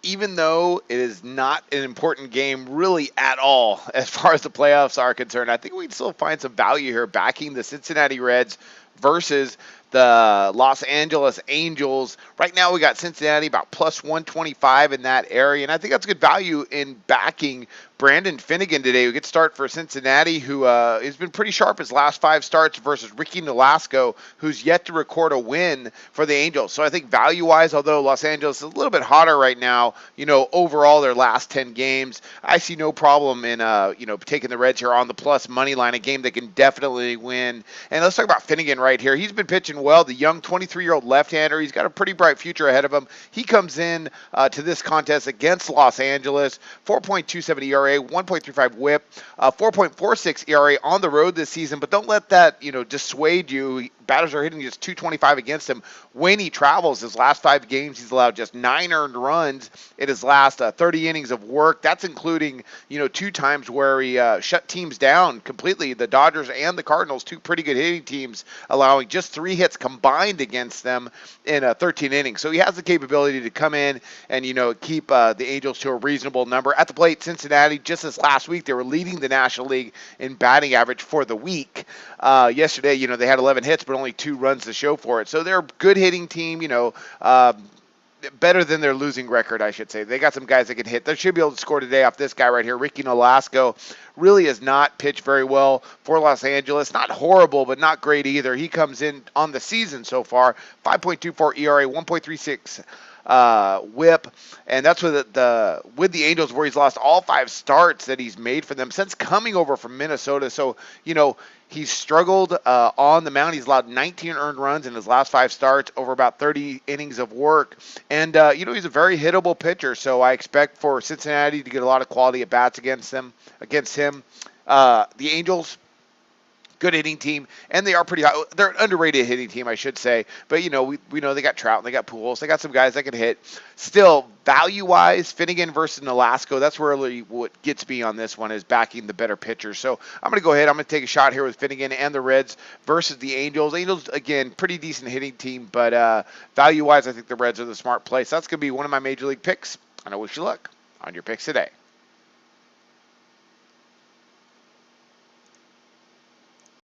even though it is not an important game really at all as far as the playoffs are concerned, I think we'd still find some value here backing the Cincinnati Reds versus the Los Angeles Angels. Right now, we got Cincinnati about plus 125 in that area, and I think that's good value in backing Brandon Finnegan today. We get to start for Cincinnati, who has been pretty sharp his last 5 starts versus Ricky Nolasco, who's yet to record a win for the Angels. So I think value-wise, although Los Angeles is a little bit hotter right now, overall their last 10 games, I see no problem in, taking the Reds here on the plus money line, a game they can definitely win. And let's talk about Finnegan right here. He's been pitching well, the young 23-year-old left-hander. He's got a pretty bright future ahead of him. He comes in to this contest against Los Angeles, 4.27 ERA, 1.35 WHIP, 4.46 ERA on the road this season. But don't let that dissuade you. Batters are hitting just 225 against him when he travels. His last 5 games, he's allowed just 9 earned runs in his last 30 innings of work. That's including 2 times where he shut teams down completely. The Dodgers and the Cardinals, 2 pretty good hitting teams, allowing just 3 hits combined against them in 13 innings. So he has the capability to come in and keep the Angels to a reasonable number. At the plate, Cincinnati, just this last week, they were leading the National League in batting average for the week. Yesterday, they had 11 hits, but only 2 runs to show for it. So they're a good hitting team, better than their losing record, I should say. They got some guys that can hit. They should be able to score today off this guy right here, Ricky Nolasco. Really has not pitched very well for Los Angeles. Not horrible, but not great either. He comes in on the season so far, 5.24 ERA, 1.36 WHIP, and that's with the Angels, where he's lost all 5 starts that he's made for them since coming over from Minnesota. So he's struggled on the mound. He's allowed 19 earned runs in his last 5 starts over about 30 innings of work, and he's a very hittable pitcher. So I expect for Cincinnati to get a lot of quality at bats against him. The Angels, good hitting team, and they are pretty high. They're an underrated hitting team, I should say. But, we know they got Trout and they got Pujols. They got some guys that can hit. Still, value-wise, Finnegan versus Nolasco, that's really what gets me on this one, is backing the better pitcher. So I'm going to go ahead. I'm going to take a shot here with Finnegan and the Reds versus the Angels. Angels, again, pretty decent hitting team, but value-wise, I think the Reds are the smart play. So that's going to be one of my Major League picks, and I wish you luck on your picks today.